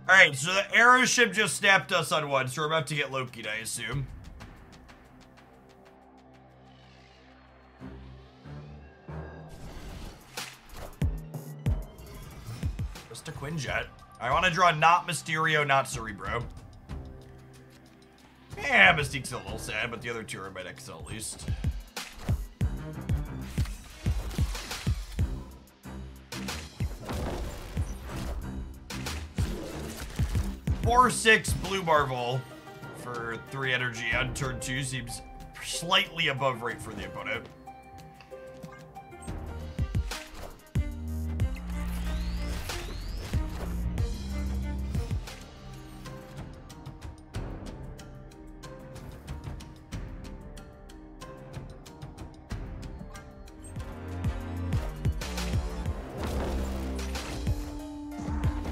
Alright, so the arrow ship just snapped us on one, so we're about to get Loki'd, I assume. Just a Quinjet. I want to draw not Mysterio, not Cerebro. Yeah, Mystique's a little sad, but the other two are in my deck still at least. Four, 6 Blue Marvel for 3 energy on turn 2 seems slightly above rate for the opponent.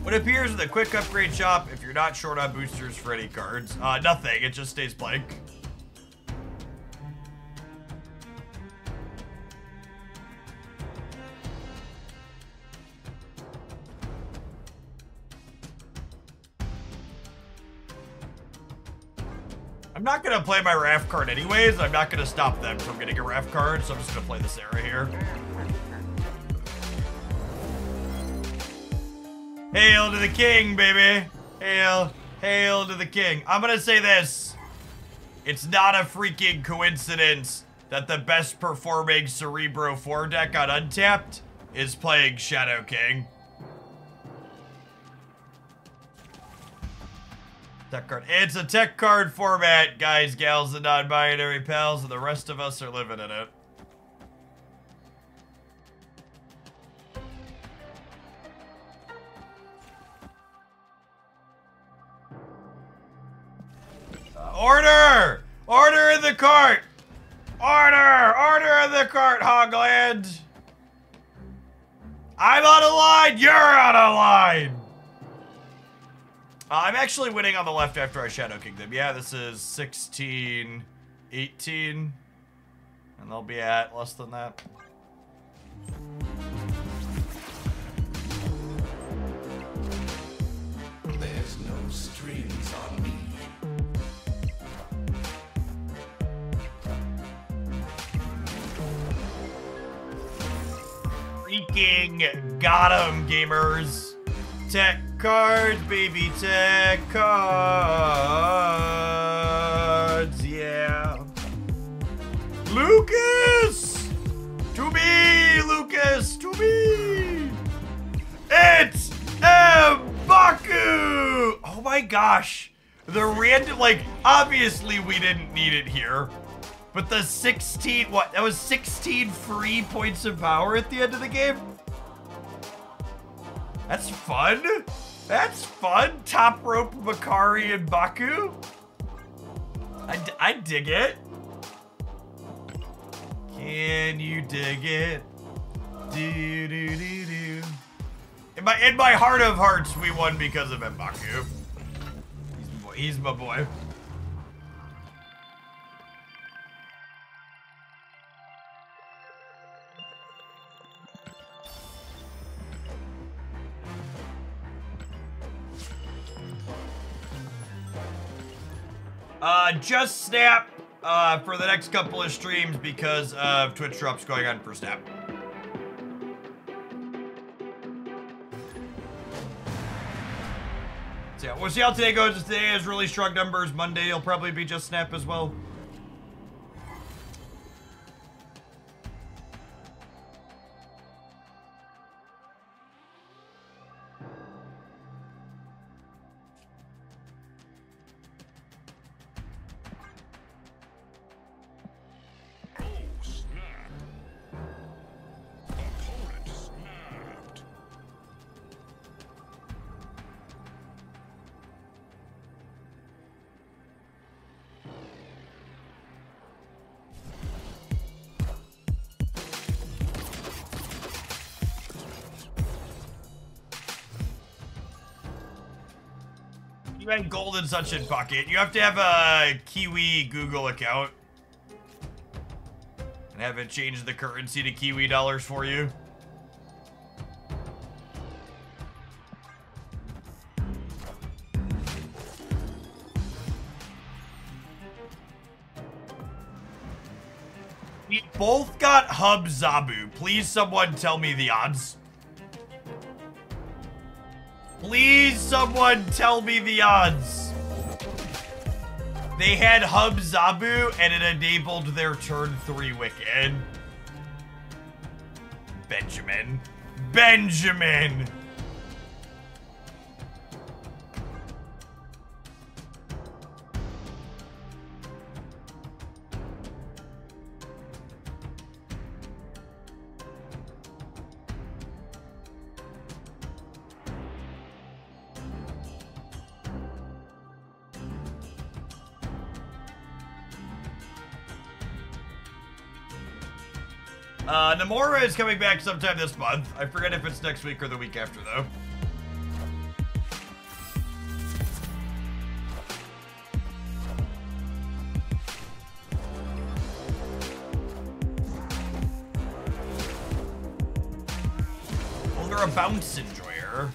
What appears in the quick upgrade shop if you're not short on boosters for any cards? Nothing. It just stays blank. I'm not gonna play my Raph card anyways. I'm not gonna stop them from getting a Raph card, so I'm just gonna play this era here. Hail to the king, baby. Hail, hail to the king. I'm gonna say this. It's not a freaking coincidence that the best performing Cerebro 4 deck on Untapped is playing Shadow King. Tech card. It's a tech card format, guys, gals, and non-binary pals, and the rest of us are living in it. Order! Order in the cart! Order! Order in the cart, Hogland! I'm on a line! You're on a line! I'm actually winning on the left after I Shadow King them. Yeah, this is 16, 18. And they'll be at less than that. There's no strings on me. Freaking got 'em, gamers. Tech cards, baby, tech cards, yeah. Lucas! To me, Lucas, to me! It's M'Baku! Oh my gosh. The random, like, obviously we didn't need it here. But the 16, what? That was 16 free points of power at the end of the game? That's fun. That's fun. Top rope Makari and Baku. I dig it. Can you dig it? Do do do do. In my heart of hearts, we won because of M'Baku. He's my boy. Just Snap for the next couple of streams because of Twitch drops going on for Snap. So yeah, we'll see how today goes. Today has really strong numbers. Monday will probably be Just Snap as well. You had golden such in pocket. You have to have a Kiwi Google account. And have it change the currency to Kiwi dollars for you. both got Hub Zabu. Please someone tell me the odds. Please someone tell me the odds. They had Hub Zabu and it enabled their turn 3 Wicked. Benjamin. Benjamin! Namora is coming back sometime this month. I forget if it's next week or the week after, though. Oh, they're a bounce enjoyer.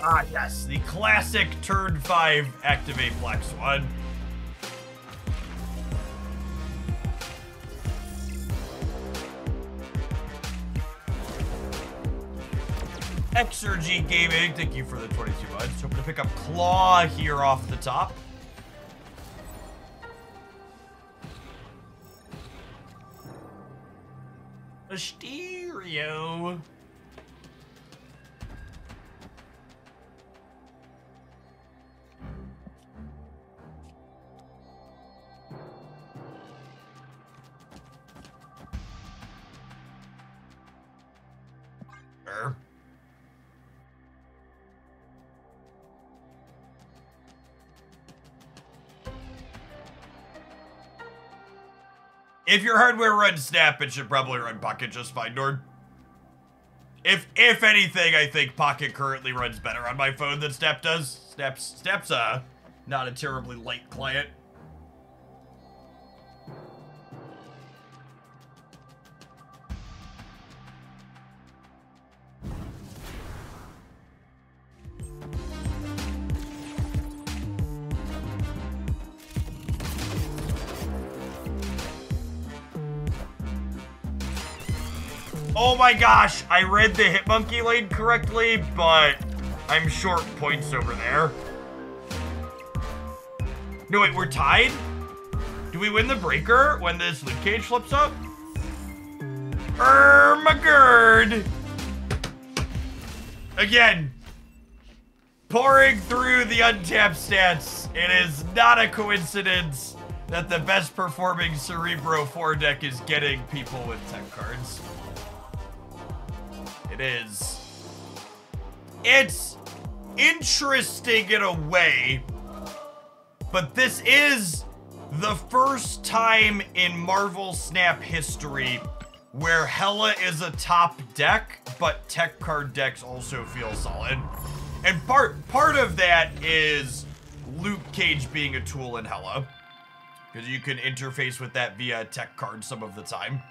Ah, yes, the classic turn 5 activate Black Swan. Exergy Gaming, thank you for the 22 months. Hoping to pick up Claw here off the top. A stereo. If your hardware runs Snap, it should probably run Pocket just fine, Nord. If anything, I think Pocket currently runs better on my phone than Snap does. Snap's not a terribly light client. Oh my gosh, I read the Hitmonkey lane correctly, but I'm short points over there. No, wait, we're tied? Do we win the breaker when this loot cage flips up? My gird! Again, pouring through the untapped stats, it is not a coincidence that the best performing Cerebro 4 deck is getting people with tech cards. It is. It's interesting in a way, but this is the first time in Marvel Snap history where Hela is a top deck, but tech card decks also feel solid. And part of that is Luke Cage being a tool in Hela, because you can interface with that via tech card some of the time.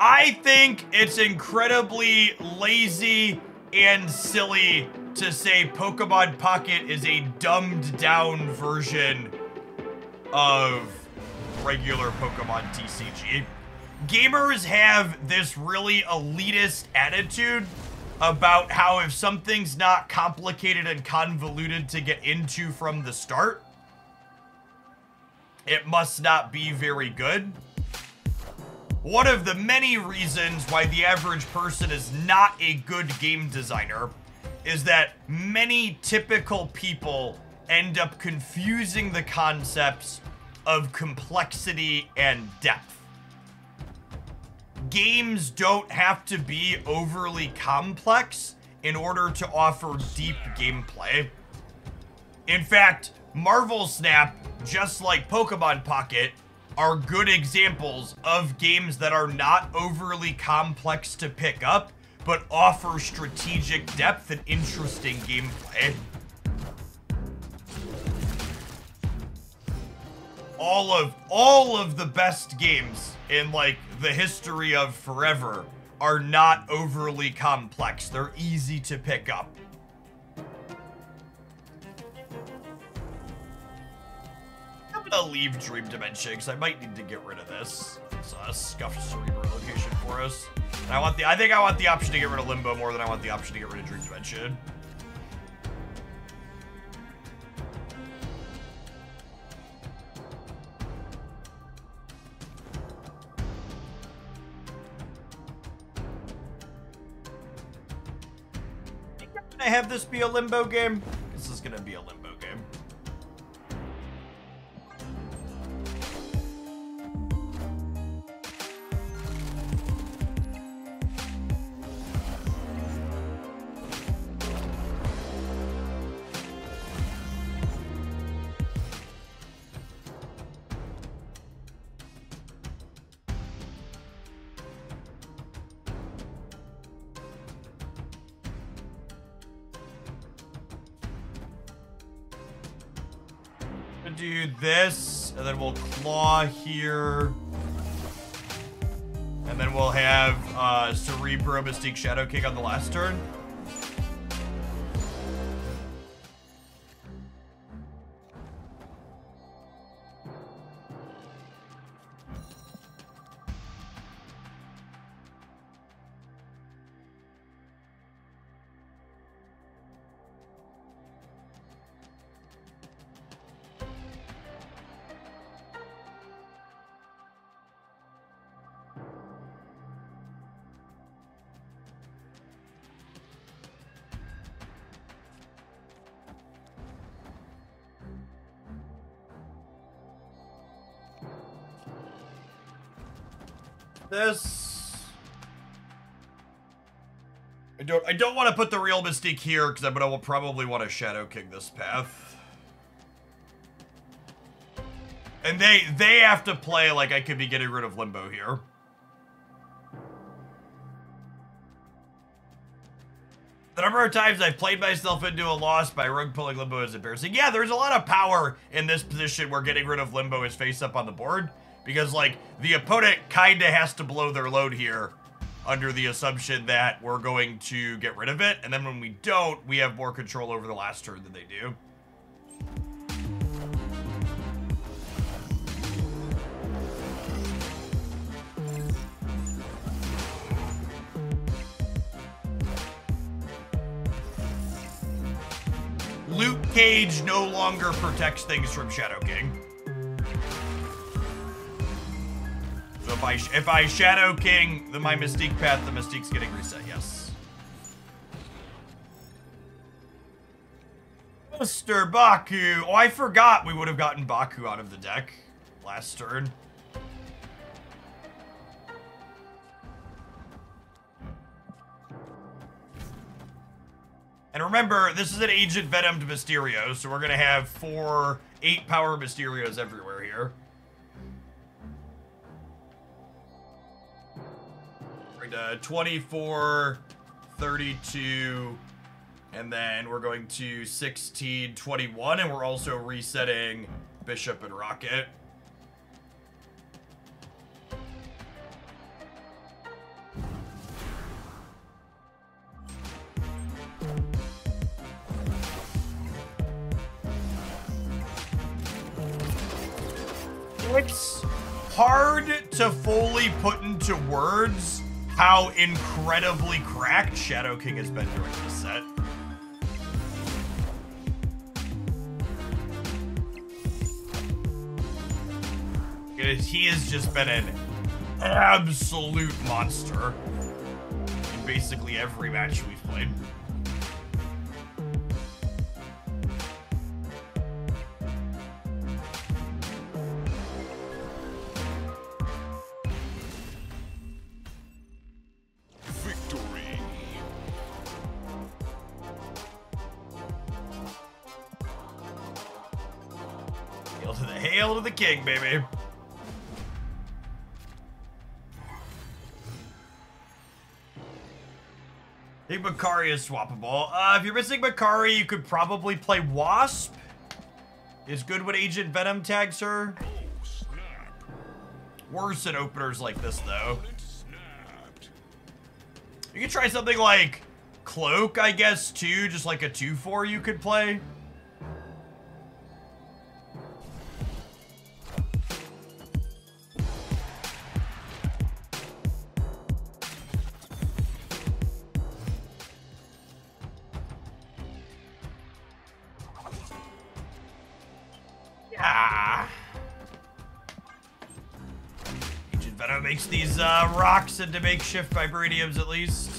I think it's incredibly lazy and silly to say Pokemon Pocket is a dumbed down version of regular Pokemon TCG. Gamers have this really elitist attitude about how if something's not complicated and convoluted to get into from the start, it must not be very good. one of the many reasons why the average person is not a good game designer is that many typical people end up confusing the concepts of complexity and depth. Games don't have to be overly complex in order to offer deep gameplay. In fact, Marvel Snap, just like Pokemon Pocket, are good examples of games that are not overly complex to pick up, but offer strategic depth and interesting gameplay. All of the best games in like the history of forever are not overly complex. They're easy to pick up. I'm gonna leave Dream Dimension because I might need to get rid of this. It's a scuffed Cerebro location for us. And I think I want the option to get rid of Limbo more than I want the option to get rid of Dream Dimension. Can I have this be a Limbo game? This is gonna be a Limbo game. Do this, and then we'll claw here. And then we'll have Cerebro, Mystique, Shadow King on the last turn. This. I don't want to put the real Mystique here because I'm gonna probably want to Shadow King this path. And they have to play like I could be getting rid of Limbo here. The number of times I've played myself into a loss by rug pulling Limbo is embarrassing. Yeah, there's a lot of power in this position where getting rid of Limbo is face up on the board. Because, like, the opponent kinda has to blow their load here under the assumption that we're going to get rid of it. And then when we don't, we have more control over the last turn than they do. Loot Cage no longer protects things from Shadow King. So if I Shadow King my Mystique path, the Mystique's getting reset, yes. Mr. Baku. Oh, I forgot we would have gotten Baku out of the deck last turn. And remember, this is an Agent Venom to Mysterio, so we're going to have 4 8-power Mysterios everywhere here. 24, 32, and then we're going to 16, 21, and we're also resetting Bishop and Rocket. It's hard to fully put into words how incredibly cracked Shadow King has been during this set. He has just been an absolute monster in basically every match we've played. Victory. Hail to the king, baby. I think Makari is swappable. If you're missing Makari, you could probably play Wasp. Is good when Agent Venom tags her. Oh, snap. Worse in openers like this, though. It snapped. You could try something like Cloak, I guess, too. Just like a 2-4 you could play. Agent Venom makes these rocks into makeshift vibraniums at least.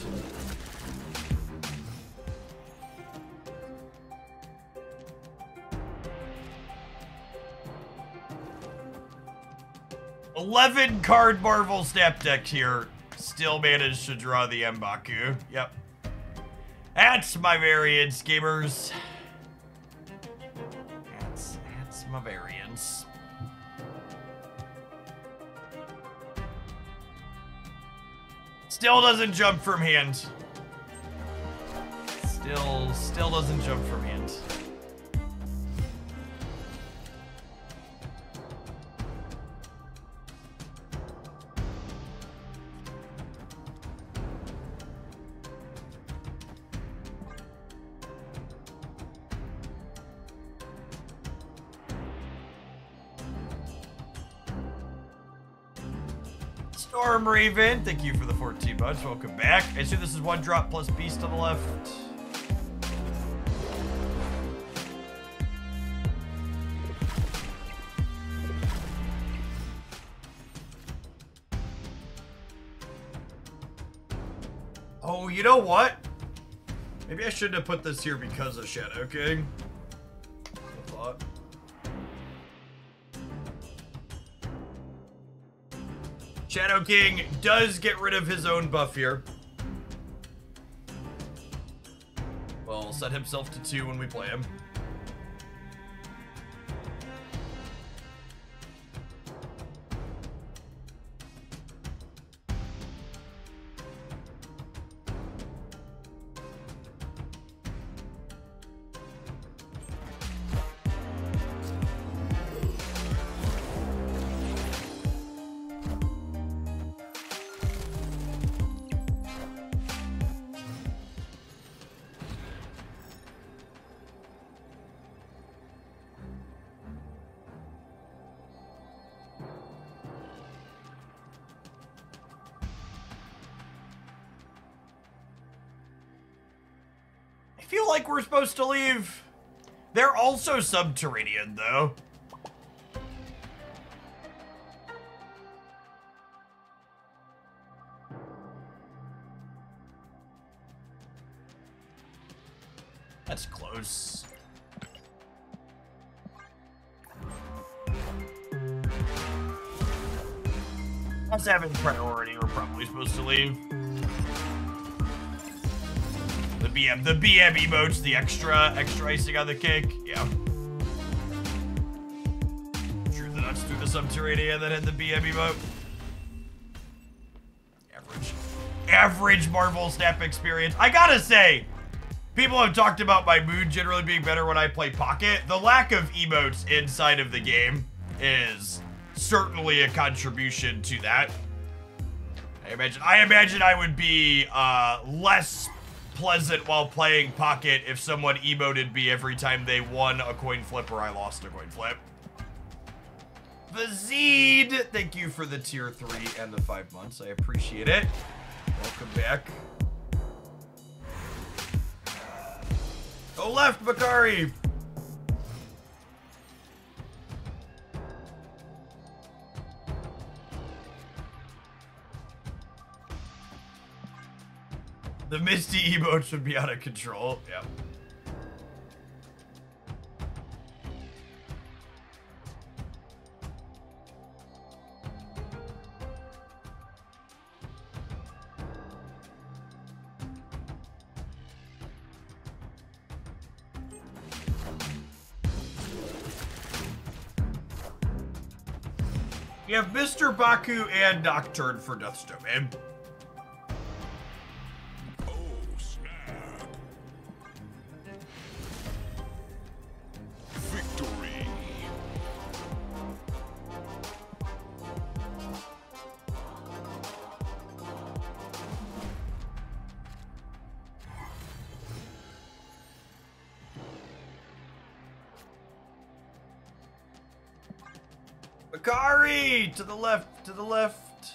$11-card Marvel Snap deck here. Still managed to draw the M'Baku. Yep. That's my variance, gamers. That's my variance. Still doesn't jump from hand. Still doesn't jump from hand. Storm Raven, thank you for the 14 months. Welcome back. I assume this is 1 drop plus beast on the left. Oh, you know what? Maybe I shouldn't have put this here because of Shadow King. I thought. Shadow King does get rid of his own buff here. Well, set himself to 2 when we play him. I feel like we're supposed to leave. They're also subterranean, though. That's close. Us having priority, we're probably supposed to leave. The BM emotes, the extra icing on the cake. Yeah. Drew the nuts through the subterranean and then hit the BM emote. Average Marvel Snap experience. I gotta say, people have talked about my mood generally being better when I play Pocket. The lack of emotes inside of the game is certainly a contribution to that. I imagine I would be less pleasant while playing Pocket if someone emoted me every time they won a coin flip or I lost a coin flip. Vazid, thank you for the tier 3 and the 5 months. I appreciate it. Welcome back. Go left, Makari. The Misty emotes would be out of control. Yep. You have Mr. Baku and Nocturne for Death's Domain. Oh, snap. Victory. Makari! To the left, to the left.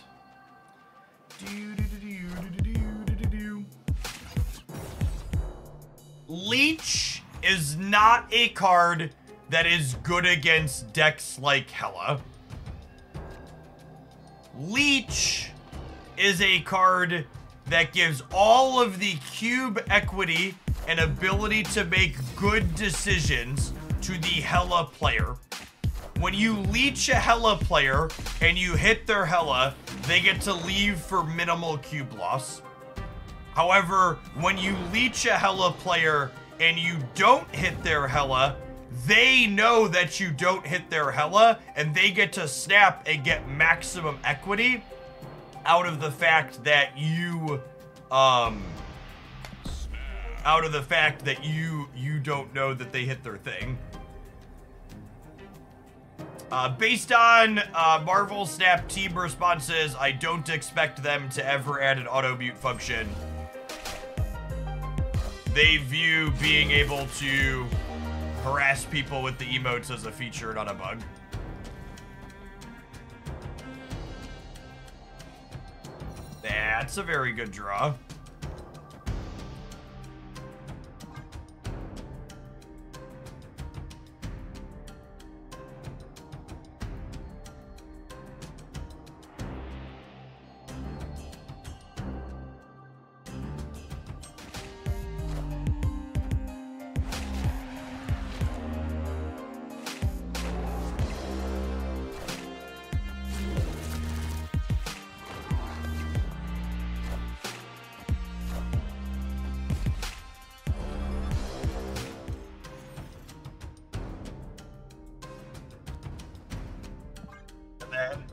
Leech is not a card that is good against decks like Hela. Leech is a card that gives all of the cube equity and ability to make good decisions to the Hela player. When you leech a Hela player and you hit their Hela, they get to leave for minimal cube loss. However, when you leech a Hela player and you don't hit their Hela, they know that you don't hit their Hela and they get to snap and get maximum equity out of the fact that you, you don't know that they hit their thing. Based on Marvel Snap team responses, I don't expect them to ever add an auto-mute function. They view being able to harass people with the emotes as a feature, not a bug. That's a very good draw.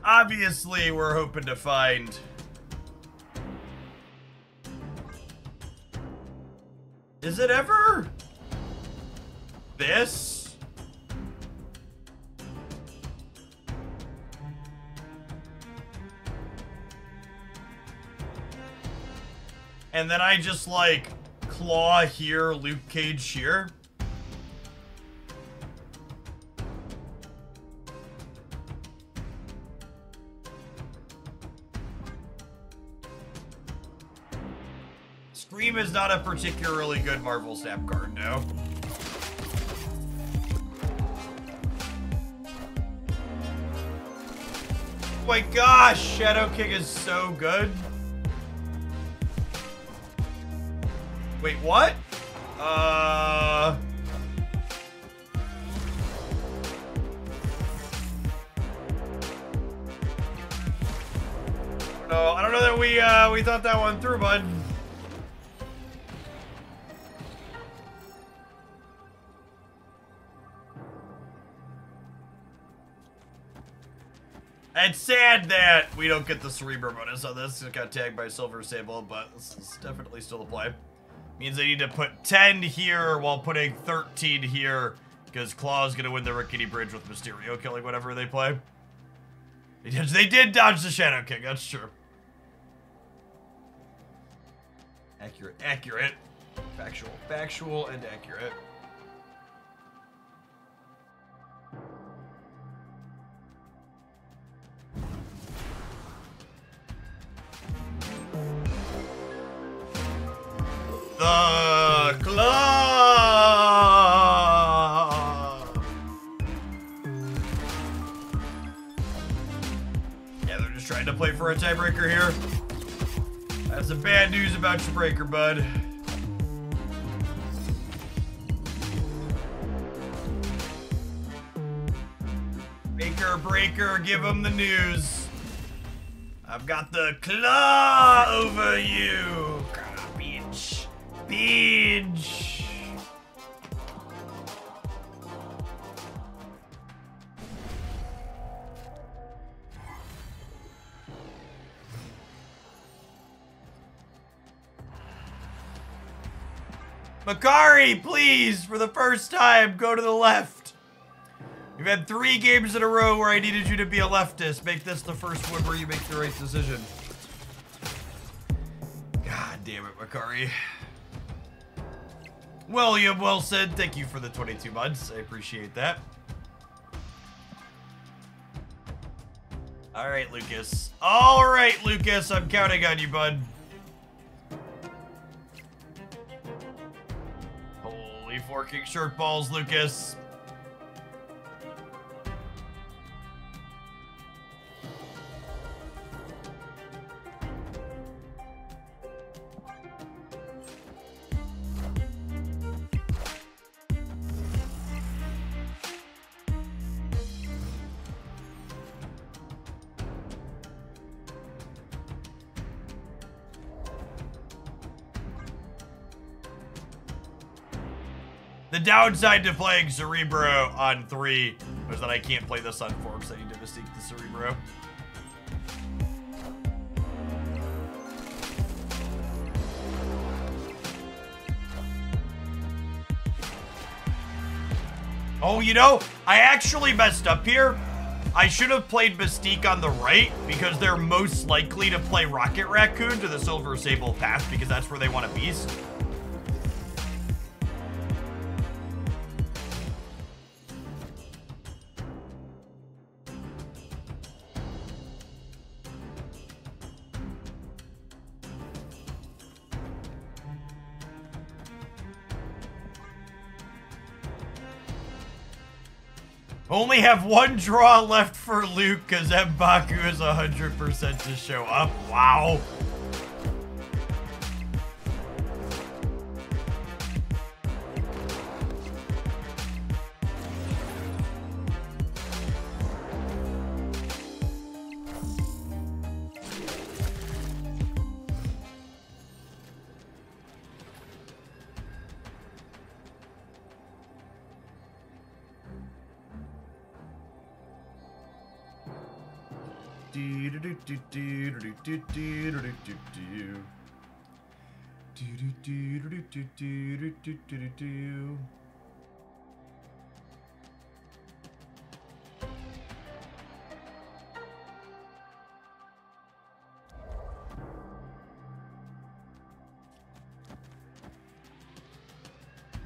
Obviously, we're hoping to find... Is it ever... this? And then I just, like, claw here, Luke Cage here? Scream is not a particularly good Marvel Snap card, no. Oh my gosh, Shadow King is so good. Wait, what? No, I don't know that we thought that one through, bud. It's sad that we don't get the Cerebro bonus on this. It got tagged by Silver Sable, but this is definitely still a play. Means they need to put 10 here while putting 13 here, because Claw's gonna win the Rickety Bridge with Mysterio killing whatever they play. They did dodge the Shadow King, that's true. Accurate, accurate. Factual, factual, and accurate. The Claw! Yeah, they're just trying to play for a tiebreaker here. Got some bad news about your breaker, bud. Breaker, give him the news. I've got the claw over you. Bitch. Bitch. Makari, please, for the first time, go to the left. You've had 3 games in a row where I needed you to be a leftist. Make this the first one where you make the right decision. God damn it, Makari. William Wilson, thank you for the 22 months. I appreciate that. All right, Lucas. All right, Lucas, I'm counting on you, bud. Holy forking shirt balls, Lucas. The downside to playing Cerebro on 3 was that I can't play this on 4 because I need to Mystique the Cerebro. Oh, you know, I actually messed up here. I should have played Mystique on the right because they're most likely to play Rocket Raccoon to the Silver Sable path because that's where they want a beast. Only have 1 draw left for Luke because M'Baku is 100% to show up. Wow.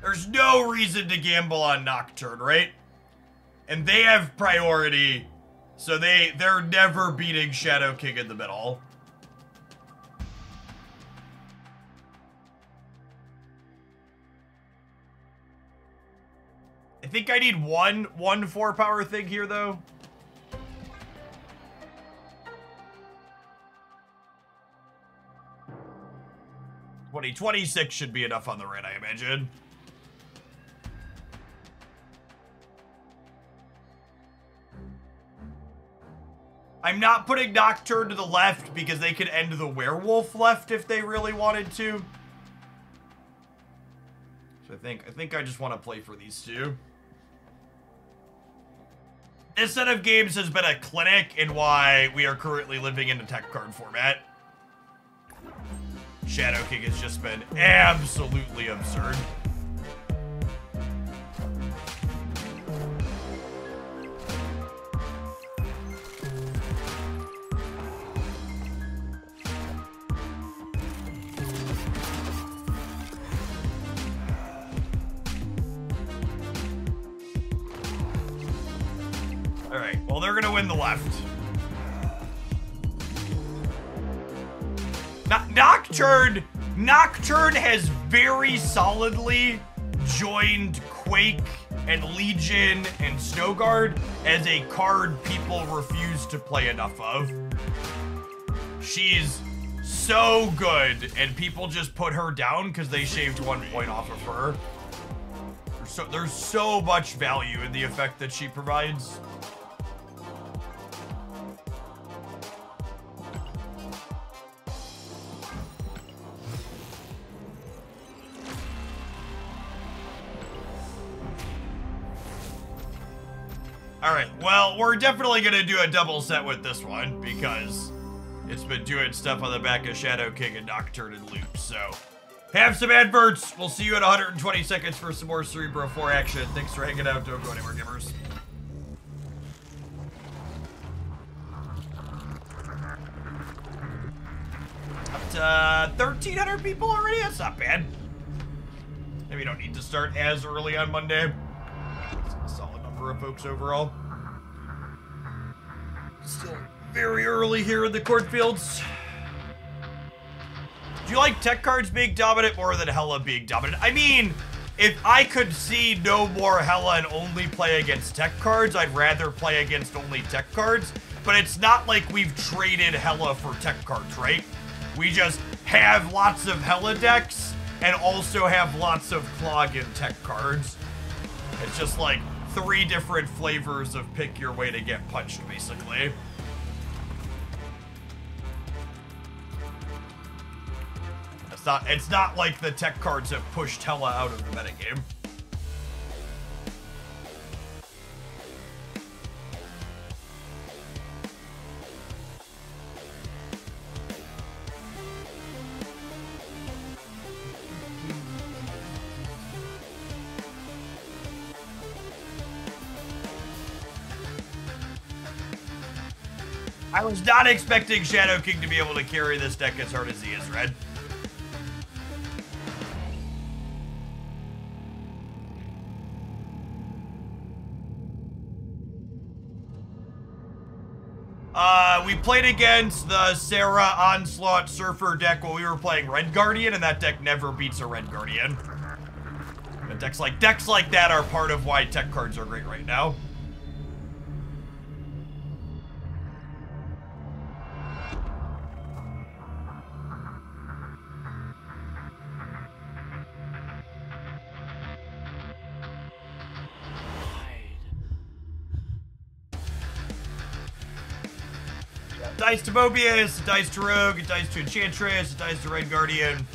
There's no reason to gamble on Nocturne, right? And they have priority, so they're never beating Shadow King in the middle. I think I need one 4-power thing here, though. 26 should be enough on the red, I imagine. I'm not putting Nocturne to the left because they could end the werewolf left if they really wanted to. So I think I just want to play for these two. This set of games has been a clinic in why we are currently living in a tech card format. Shadow King has just been absolutely absurd. Alright, well, they're gonna win the left. Nocturne has very solidly joined Quake and Legion and Snowguard as a card people refuse to play enough of. She's so good, and people just put her down because they shaved 1 point off of her. There's so much value in the effect that she provides. Alright, well, we're definitely gonna do a double set with this one, because it's been doing stuff on the back of Shadow King and Nocturne and Loop, so... Have some adverts! We'll see you in 120 seconds for some more Cerebro 4 action. Thanks for hanging out. Don't go anywhere, gamers. Up to 1,300 people already? That's not bad. Maybe we don't need to start as early on Monday. It's a solid number of folks overall. Still very early here in the cornfields. Do you like tech cards being dominant more than Hela being dominant? I mean, if I could see no more Hela and only play against tech cards, I'd rather play against only tech cards. But it's not like we've traded Hela for tech cards, right? We just have lots of Hela decks and also have lots of Clog and tech cards. It's just like 3 different flavors of pick your way to get punched, basically. It's not like the tech cards have pushed Hela out of the metagame. I was not expecting Shadow King to be able to carry this deck as hard as he is, Red. We played against the Sarah Onslaught Surfer deck while we were playing Red Guardian, and that deck never beats a Red Guardian. And decks like that are part of why tech cards are great right now. Dice to Mobius, dice to Rogue, dice to Enchantress, dice to Red Guardian.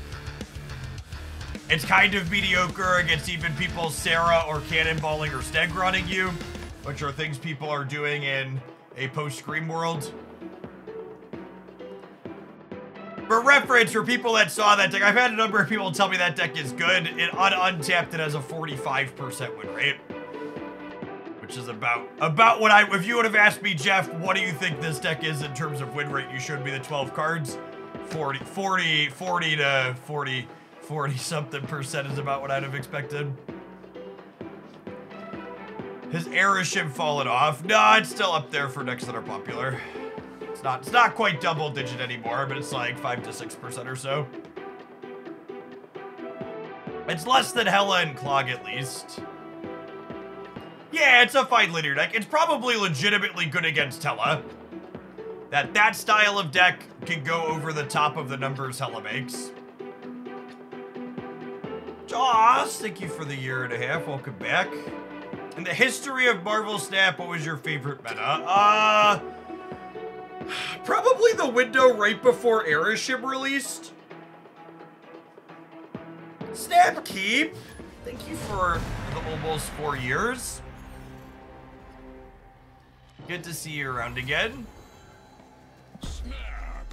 It's kind of mediocre against even people Sarah or Cannonballing or Stagronning you, which are things people are doing in a post-Scream world. For reference, for people that saw that deck, I've had a number of people tell me that deck is good. On Untapped, it has a 45% win rate. Which is about what if you would have asked me, Jeff, what do you think this deck is in terms of win rate? You showed me the 12 cards. 40 to 40 something percent is about what I'd have expected. Has Airship fallen off? No, it's still up there for decks that are popular. It's not quite double digit anymore, but it's like 5 to 6% or so. It's less than Hela and Clog at least. Yeah, it's a fine linear deck. It's probably legitimately good against Hela. That style of deck can go over the top of the numbers Hela makes. Joss, thank you for the 1.5 years. Welcome back. In the history of Marvel Snap, what was your favorite meta? Probably the window right before Airship released. Snap Keep, thank you for the almost 4 years. Good to see you around again. Snap.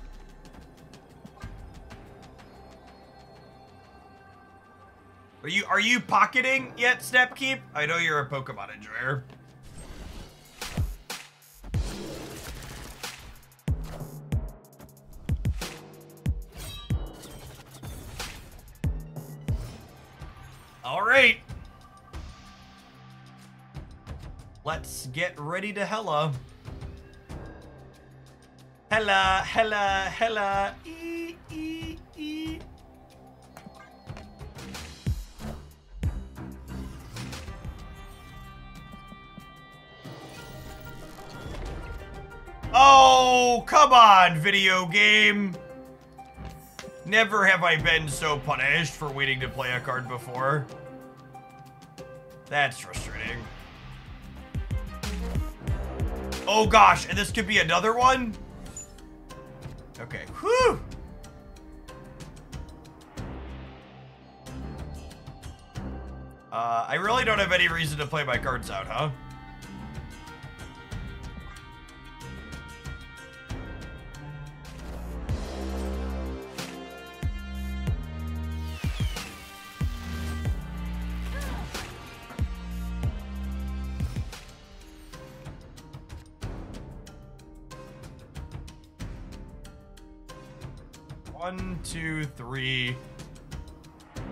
Are you pocketing yet, Snapkeep? I know you're a Pokemon enjoyer. All right. Let's get ready to Hela. Hela, Hela, Hela. E, e, e. Oh, come on, video game. Never have I been so punished for waiting to play a card before. That's frustrating. Oh gosh, and this could be another one? Okay, whew! I really don't have any reason to play my cards out, huh? One, two, three.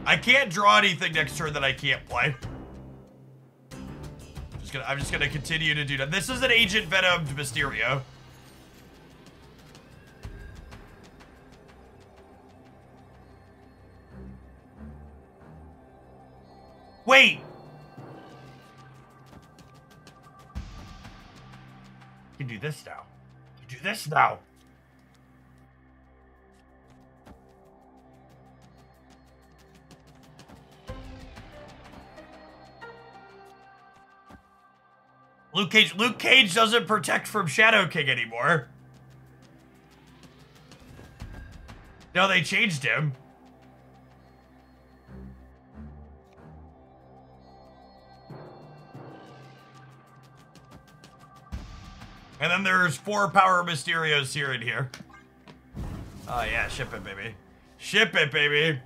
I can't draw anything next turn that I can't play. I'm just gonna continue to do that. This is an Agent Venomed Mysterio. Wait! You can do this now. You can do this now. Luke Cage doesn't protect from Shadow King anymore. No, they changed him. And then there's 4 Power Mysterios here and here. Oh yeah, ship it, baby. Ship it, baby.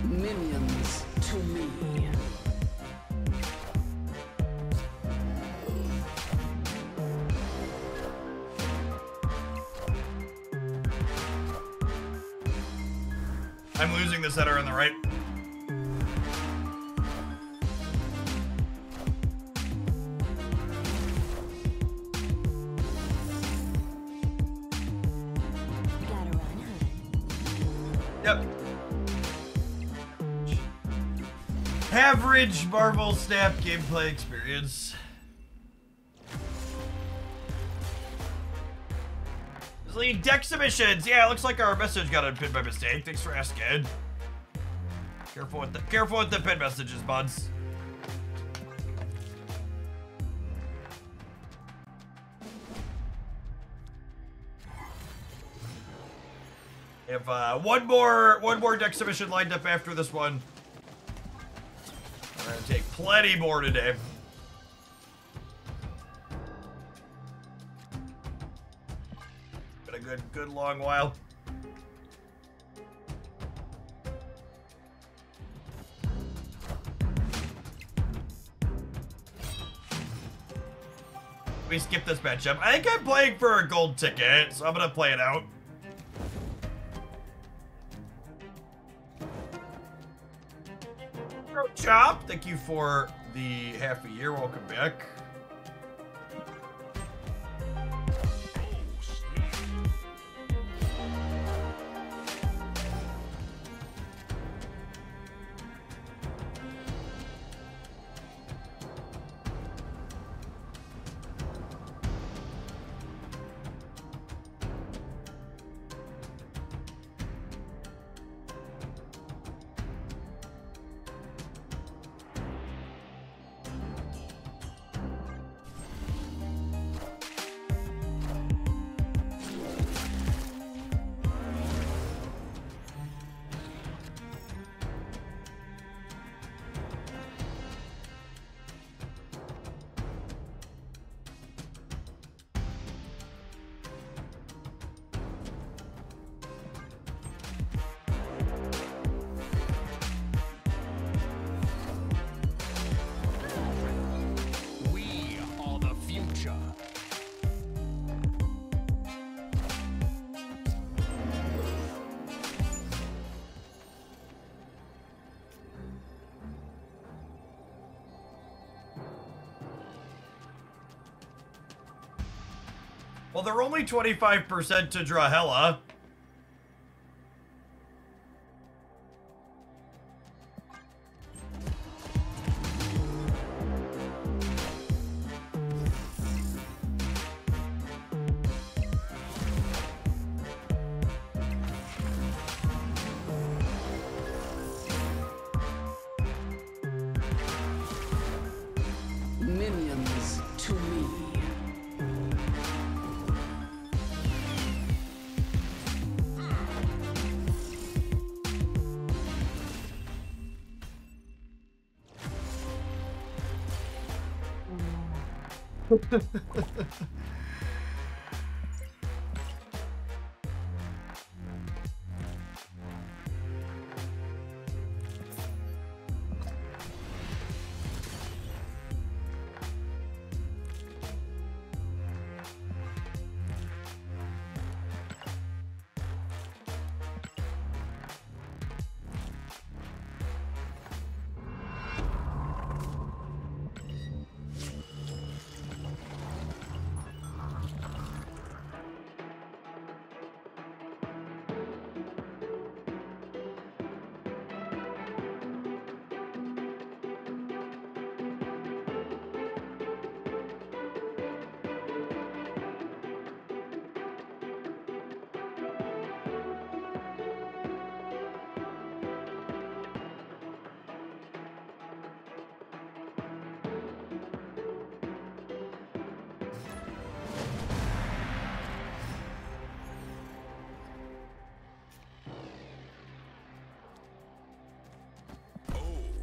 Minions to me. I'm losing the center on the right. Yep. Average Marvel Snap gameplay experience. Lead deck submissions. Yeah, it looks like our message got unpinned by mistake. Thanks for asking. Careful with the pin messages, buds. We have one more deck submission lined up after this one. We're gonna take plenty more today. Been a good long while. We skip this matchup. I think I'm playing for a gold ticket, so I'm gonna play it out. Chop, thank you for the half a year. Welcome back. Well, they're only 25% to draw Hella. Oh,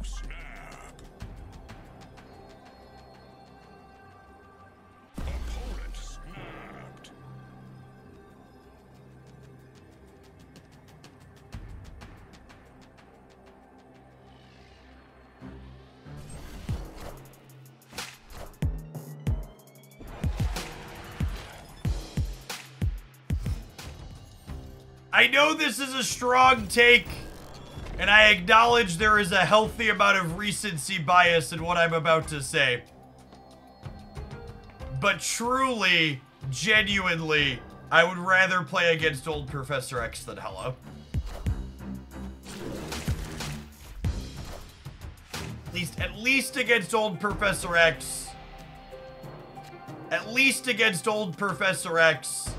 snap. Opponent snapped. I know this is a strong take, and I acknowledge there is a healthy amount of recency bias in what I'm about to say. But truly, genuinely, I would rather play against old Professor X than Hello. At least against old Professor X. At least against old Professor X.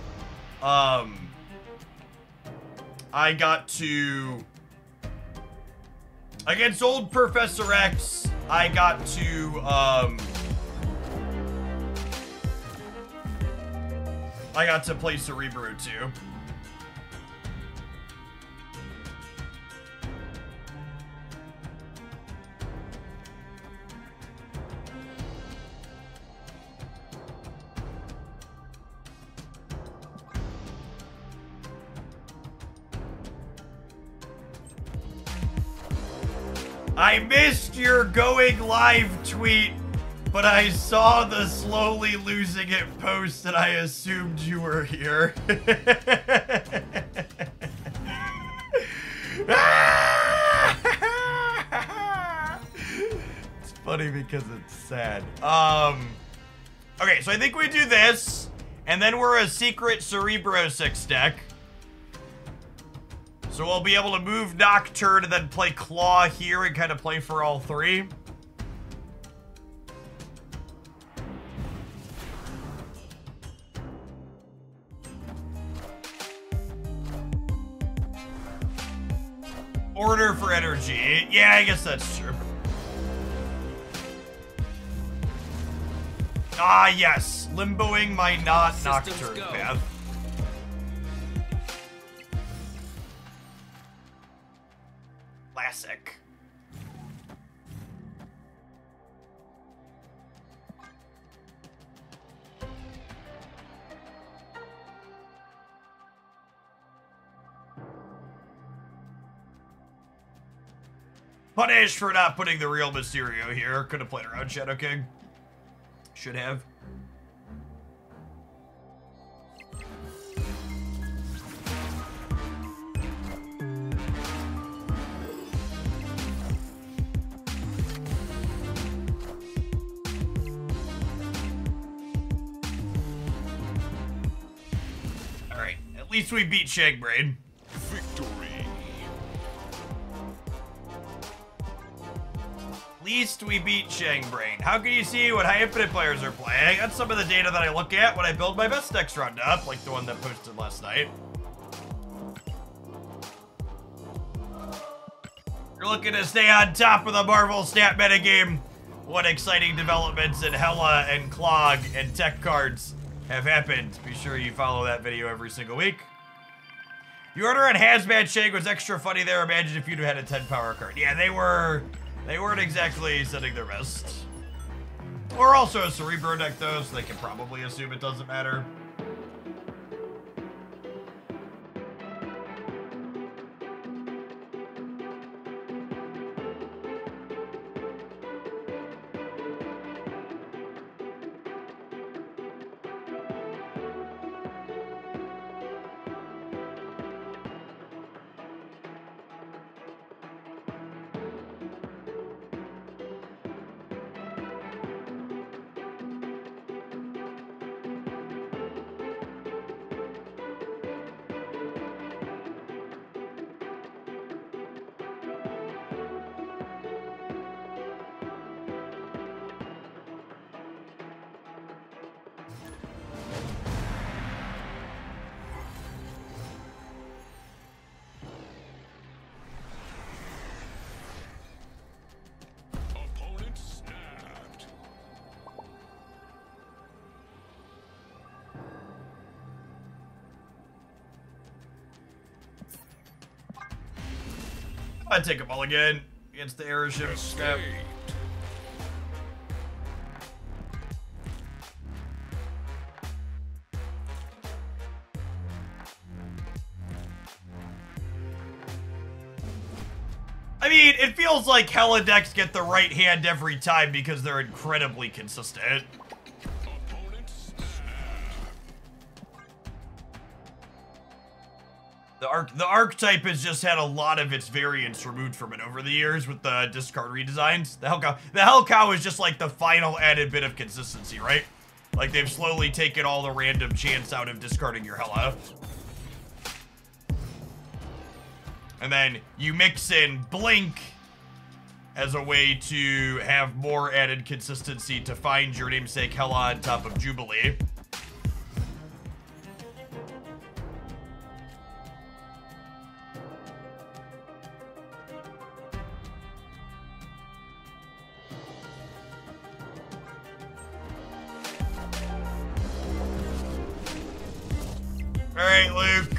I got to... Against old Professor X, I got to, I got to play Cerebro too. I missed your going live tweet, but I saw the slowly losing it post and I assumed you were here. It's funny because it's sad. Okay, so I think we do this, and then we're a secret Cerebro 6 deck. So we'll be able to move Nocturne and then play Claw here and kind of play for all three. Order for energy. Yeah, I guess that's true. Ah, yes. Limboing my not Nocturne path. Classic. Punished for not putting the real Mysterio here. Could have played around Shadow King. Should have. Alright, at least we beat Shagbrain. Victory. Least we beat Shangbrain. How can you see what high infinite players are playing? That's some of the data that I look at when I build my best decks roundup, like the one that posted last night. You're looking to stay on top of the Marvel stat metagame. What exciting developments in Hela and Clog and tech cards have happened. Be sure you follow that video every single week. The order on Hazmat Shang was extra funny there. Imagine if you'd had a 10 power card. Yeah, they weren't exactly setting their best. We're also a Cerebro deck though, so they can probably assume it doesn't matter. Opponent snapped. I'd take a mulligan against the airship. Snap. Escaped. I mean, it feels like Hella decks get the right hand every time because they're incredibly consistent. Opponent snapped. The archetype has just had a lot of its variants removed from it over the years with the discard redesigns. The Hell Cow is just like the final added bit of consistency, right? Like they've slowly taken all the random chance out of discarding your Hella. And then you mix in Blink as a way to have more added consistency to find your namesake Hella on top of Jubilee. Alright, Luke.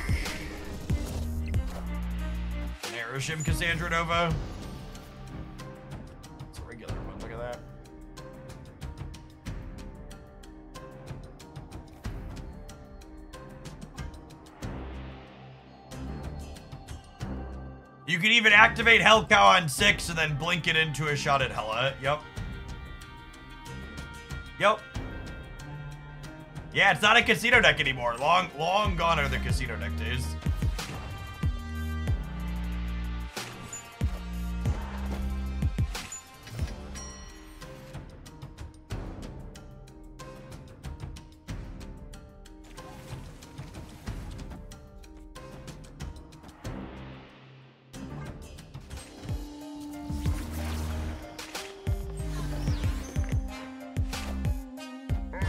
Aeroshim Cassandra Nova. It's a regular one, look at that. You can even activate Hell Cow on 6 and then blink it into a shot at Hella. Yep. Yep. Yeah, it's not a casino deck anymore. Long gone are the casino deck days.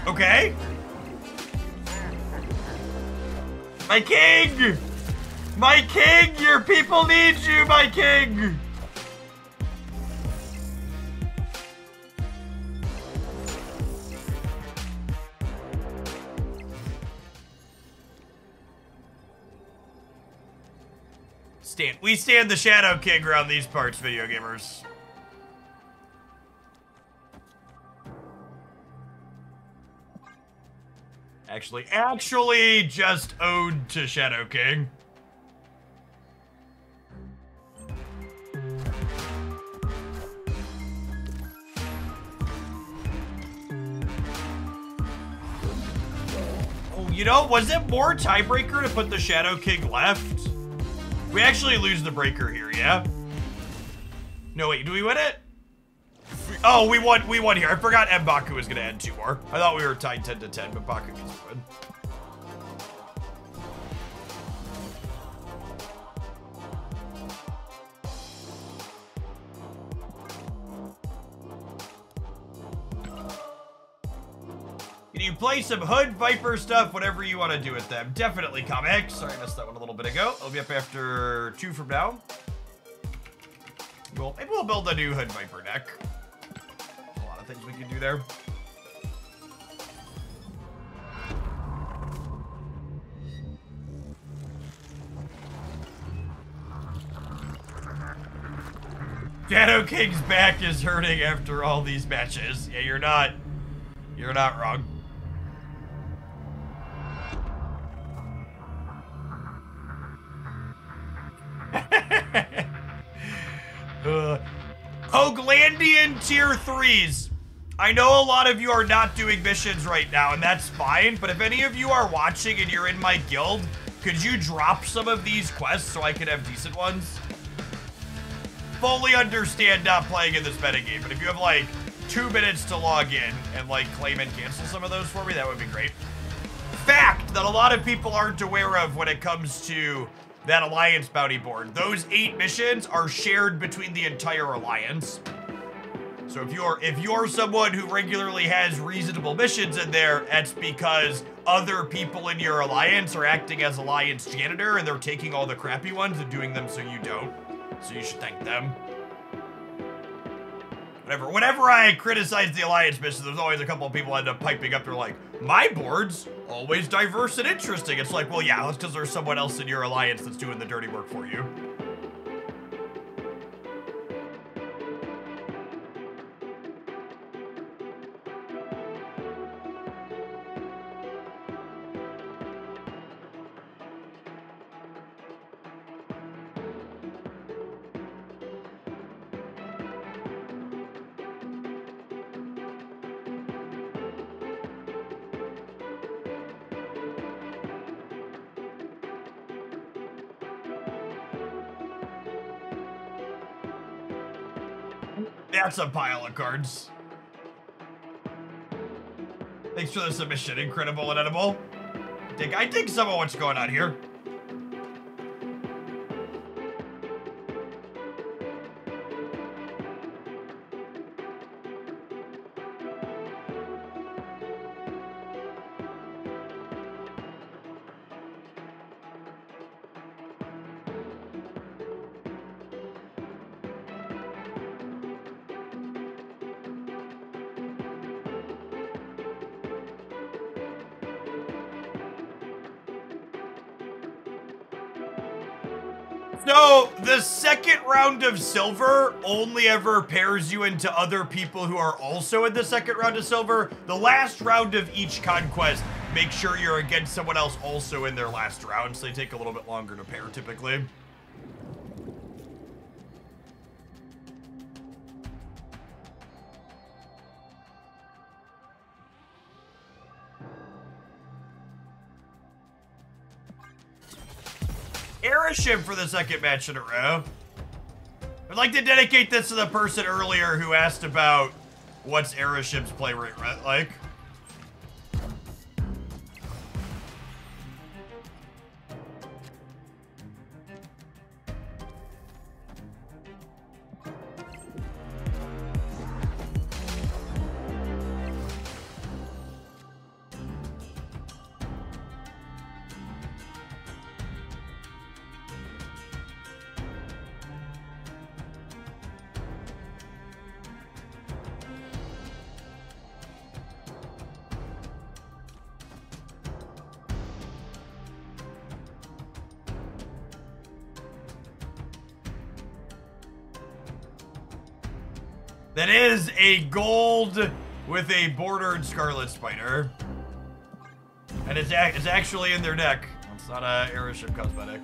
Okay. My king! My king! Your people need you, my king! We stand the Shadow King around these parts, video gamers. Actually just ode to Shadow King. Oh, you know, was it more tiebreaker to put the Shadow King left? We actually lose the breaker here, yeah? No, wait, do we win it? Oh, we won here. I forgot M'Baku was gonna add 2 more. I thought we were tied 10 to 10, but Baku gets the win. Can you play some Hood Viper stuff, whatever you want to do with them? Definitely comics. Sorry, I missed that one a little bit ago. I'll be up after 2 from now. Well, maybe we'll build a new Hood Viper deck. A lot of things we can do there. Shadow King's back is hurting after all these matches. Yeah, you're not You're not wrong. Hoaglandian tier 3s. I know a lot of you are not doing missions right now, and that's fine, but if any of you are watching and you're in my guild, could you drop some of these quests so I can have decent ones? Fully understand not playing in this metagame, but if you have like 2 minutes to log in and like claim and cancel some of those for me, that would be great. Fact that a lot of people aren't aware of when it comes to that Alliance bounty board. Those 8 missions are shared between the entire Alliance. So if you're someone who regularly has reasonable missions in there, that's because other people in your Alliance are acting as Alliance janitor and they're taking all the crappy ones and doing them so you don't. So you should thank them. Whenever I criticize the Alliance missions, there's always a couple of people end up piping up. They're like, my board's always diverse and interesting. It's like, well, yeah, that's because there's someone else in your Alliance that's doing the dirty work for you. That's a pile of cards. Thanks for the submission, incredible and edible. I dig some of what's going on here. So, the second round of silver only ever pairs you into other people who are also in the second round of silver. The last round of each conquest, make sure you're against someone else also in their last round, so they take a little bit longer to pair, typically. Airship for the second match in a row. I'd like to dedicate this to the person earlier who asked about what's Airship's play rate like. That is a gold with a bordered scarlet spider. And it's actually in their deck. It's not a Airship cosmetic.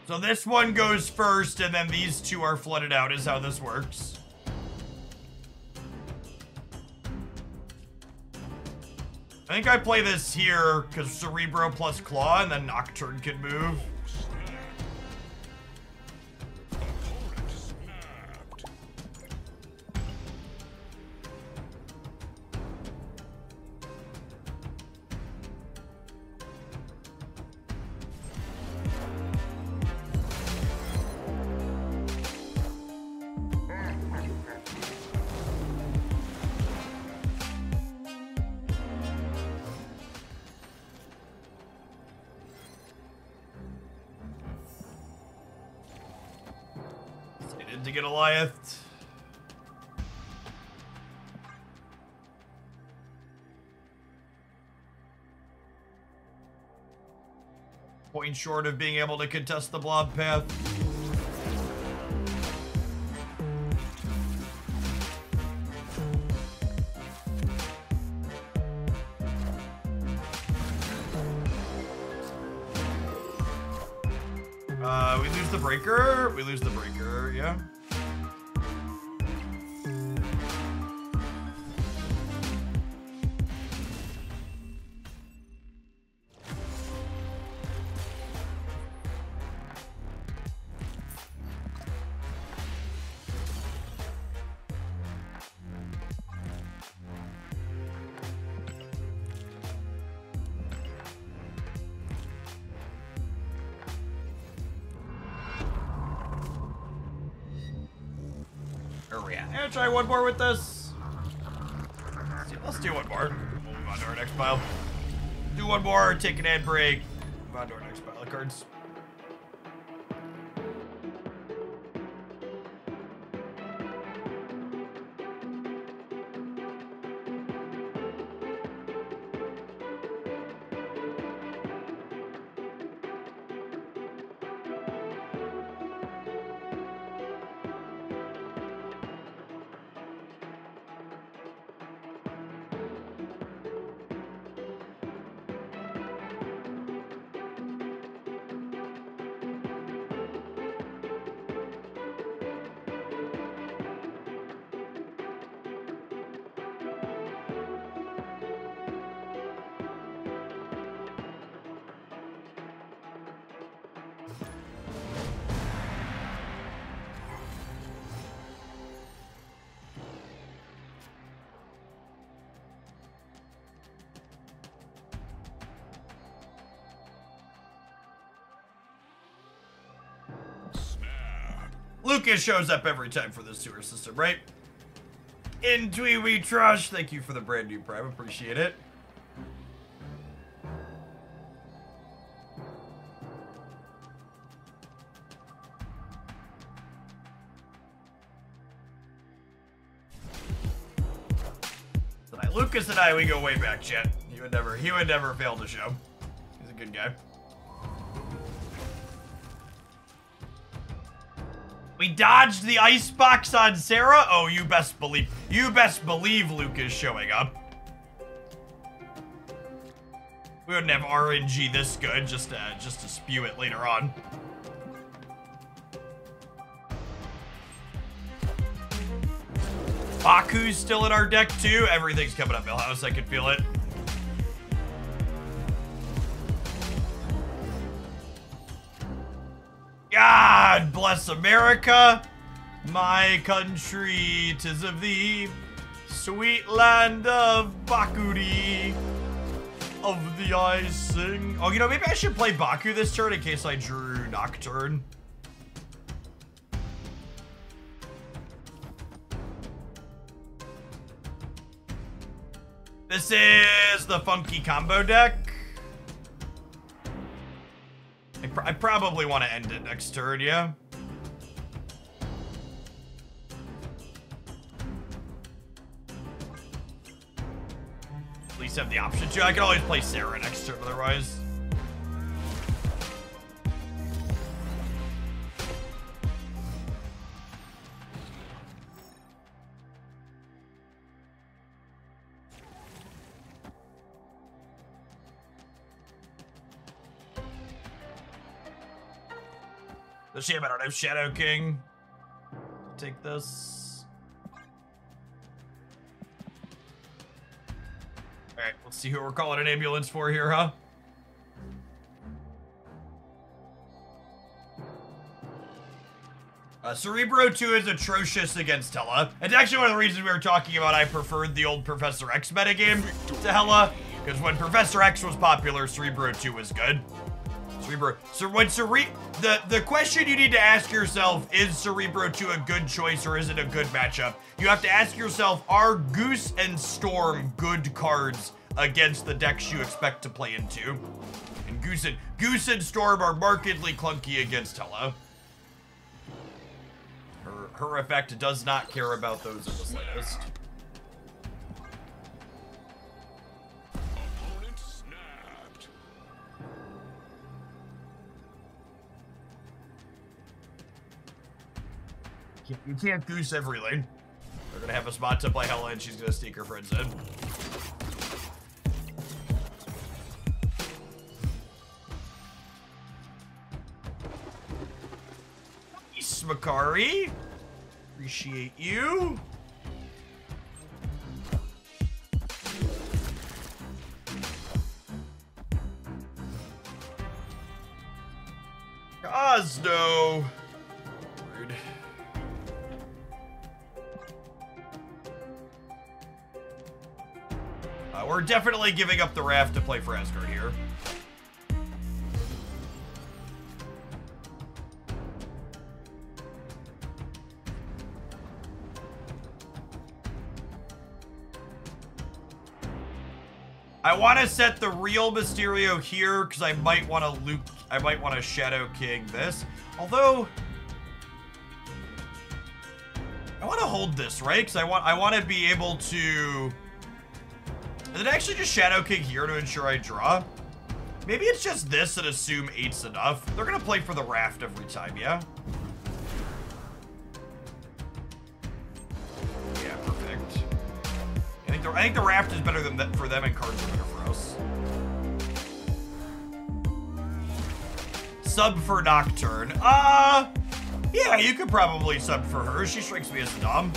So this one goes first, and then these two are flooded out, is how this works. I think I play this here, because Cerebro plus Claw, and then Nocturne can move. Good to get Goliath. Point short of being able to contest the blob path. We lose the breaker. We lose the breaker, yeah. Yeah, try one more with this. Let's do one more. We'll move on to our next pile. Do one more, take an ad break. Move on to our next pile of cards. Lucas shows up every time for the sewer system, right? In Twee we trust. Thank you for the brand new Prime. Appreciate it. Lucas and I, we go way back, chat. He would never fail to show. He's a good guy. We dodged the icebox on Sarah? Oh, you best believe Luke is showing up. We wouldn't have RNG this good just to spew it later on. Baku's still in our deck too. Everything's coming up Millhouse, I can feel it. God bless America, my country, 'tis of thee, sweet land of Bakuri, of the I sing. Oh, you know, maybe I should play Baku this turn in case I drew Nocturne. This is the funky combo deck. I probably want to end it next turn, yeah? At least have the option to. I can always play Sarah next turn otherwise. The shame I don't have Shadow King. Take this. Alright, let's see who we're calling an ambulance for here, huh? Cerebro 2 is atrocious against Hela. It's actually one of the reasons we were talking about I preferred the old Professor X metagame to Hela. Because when Professor X was popular, Cerebro 2 was good. So when the question you need to ask yourself, is Cerebro 2 a good choice or is it a good matchup? You have to ask yourself, are Goose and Storm good cards against the decks you expect to play into? And Goose and Storm are markedly clunky against Hela. her effect does not care about those in the slightest. Opponent snapped. You can't goose every lane. They're gonna have a spot to play Hella, and she's gonna sneak her friends in. Nice, Makari. Appreciate you. Osno. Rude. We're definitely giving up the raft to play for Asgard here. I want to set the real Mysterio here because I might want to Shadow King this. Although I want to hold this, right? Because I want to be able to. Is it actually just Shadow King here to ensure I draw? Maybe it's just this and assume 8's enough. They're gonna play for the raft every time, yeah? Yeah, perfect. I think the raft is better than for them, and cards are better for us. Sub for Nocturne. Yeah, you could probably sub for her. She strikes me as a dom.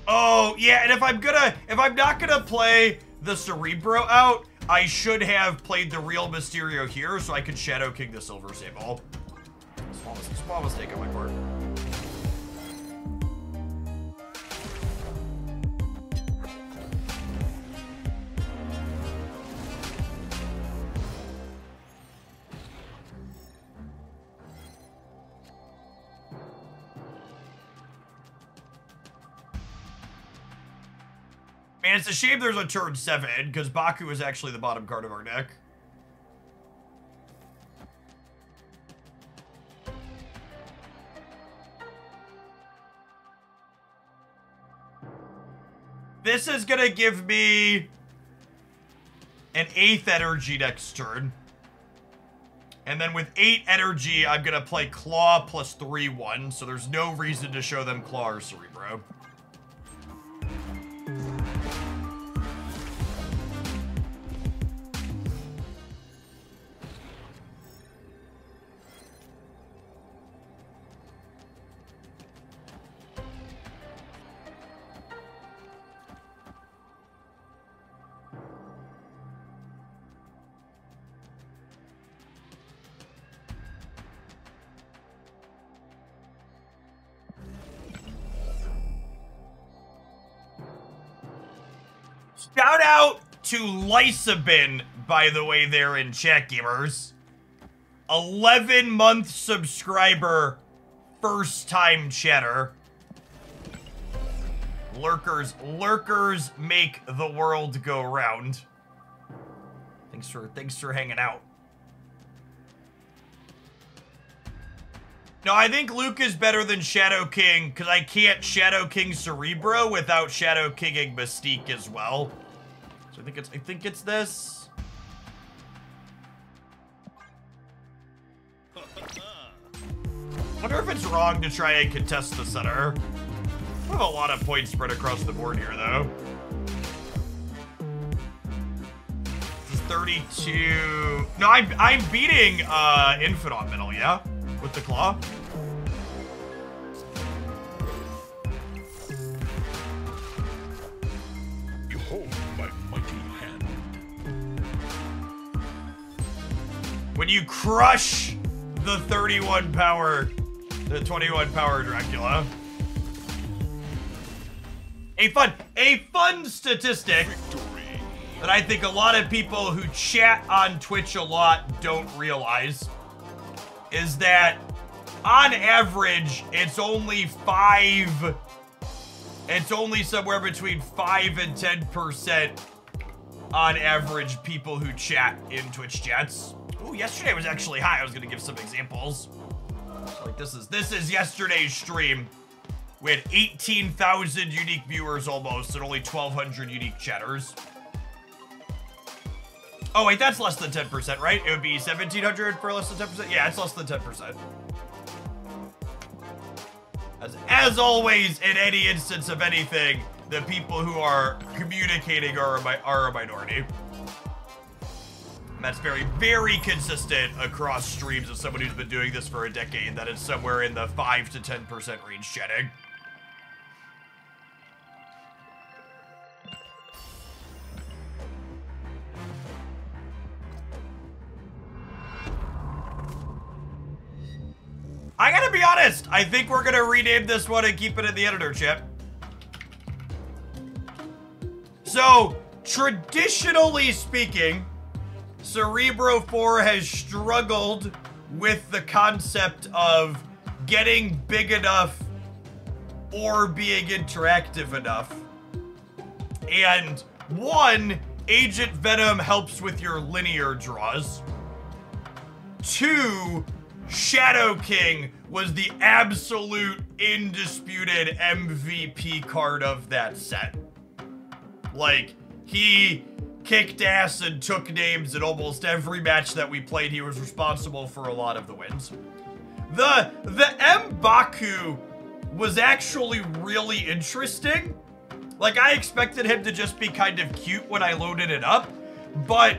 Oh, yeah, and if I'm not gonna play the Cerebro out, I should have played the real Mysterio here so I could Shadow King the Silver Sable. Small mistake on my part. Man, it's a shame there's a turn 7, because Baku is actually the bottom card of our deck. This is gonna give me an 8th energy next turn. And then with 8 energy, I'm gonna play Claw plus 3/1, so there's no reason to show them Claw or Cerebro. Shout out to Lysabin, by the way, there in chat, gamers. 11-month subscriber, first time chatter. Lurkers make the world go round. Thanks for hanging out. No, I think Luke is better than Shadow King because I can't Shadow King Cerebro without Shadow Kinging Mystique as well. So I think it's this. I wonder if it's wrong to try and contest the center. We have a lot of points spread across the board here, though. This is 32. No, I'm beating Infinite, yeah, with the claw. Behold my mighty hand. When you crush the 31 power, the 21 power Dracula. A fun statistic Victory. that I think a lot of people who chat on Twitch a lot don't realize is that on average, it's only somewhere between 5 and 10% on average people who chat in Twitch chats. Ooh, yesterday was actually high. I was gonna give some examples. Like this is yesterday's stream. We had 18,000 unique viewers almost and only 1,200 unique chatters. Oh wait, that's less than 10%, right? It would be 1,700 for less than 10%? Yeah, it's less than 10%. As always, in any instance of anything, the people who are communicating are a minority. And that's very, very consistent across streams of someone who's been doing this for a decade, that it's somewhere in the 5 to 10% range chatting. I gotta be honest, I think we're gonna rename this one and keep it in the editor chip. So, traditionally speaking, Cerebro 4 has struggled with the concept of getting big enough or being interactive enough. And one, Agent Venom helps with your linear draws. Two, Shadow King was the absolute indisputed MVP card of that set. Like, he kicked ass and took names in almost every match that we played. He was responsible for a lot of the wins. The M'Baku was actually really interesting. Like, I expected him to just be kind of cute when I loaded it up, but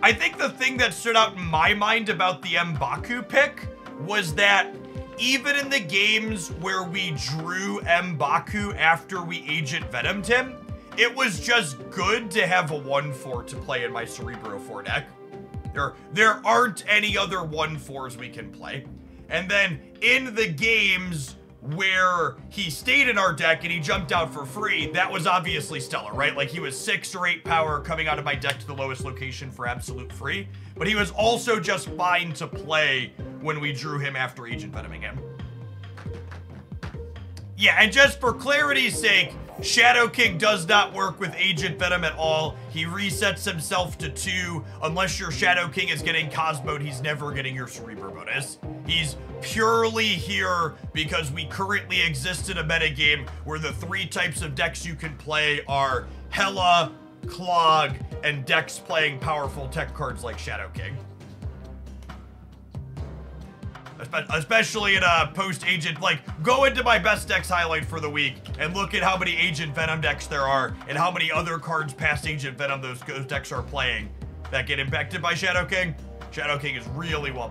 I think the thing that stood out in my mind about the M'Baku pick was that even in the games where we drew M'Baku after we Agent Venomed him, it was just good to have a 1/4 to play in my Cerebro 4 deck. There aren't any other 1/4s we can play. And then in the games where he stayed in our deck and he jumped out for free, that was obviously stellar, right? Like, he was 6 or 8 power coming out of my deck to the lowest location for absolute free, but he was also just fine to play when we drew him after Agent Venoming him. Yeah, and just for clarity's sake, Shadow King does not work with Agent Venom at all. He resets himself to 2. Unless your Shadow King is getting Cosmoed, he's never getting your Cerebro bonus. He's purely here because we currently exist in a metagame where the 3 types of decks you can play are Hela, Clog, and decks playing powerful tech cards like Shadow King. Especially in a post-Agent, like, go into my best decks highlight for the week and look at how many Agent Venom decks there are and how many other cards past Agent Venom those decks are playing that get impacted by Shadow King. Shadow King is really well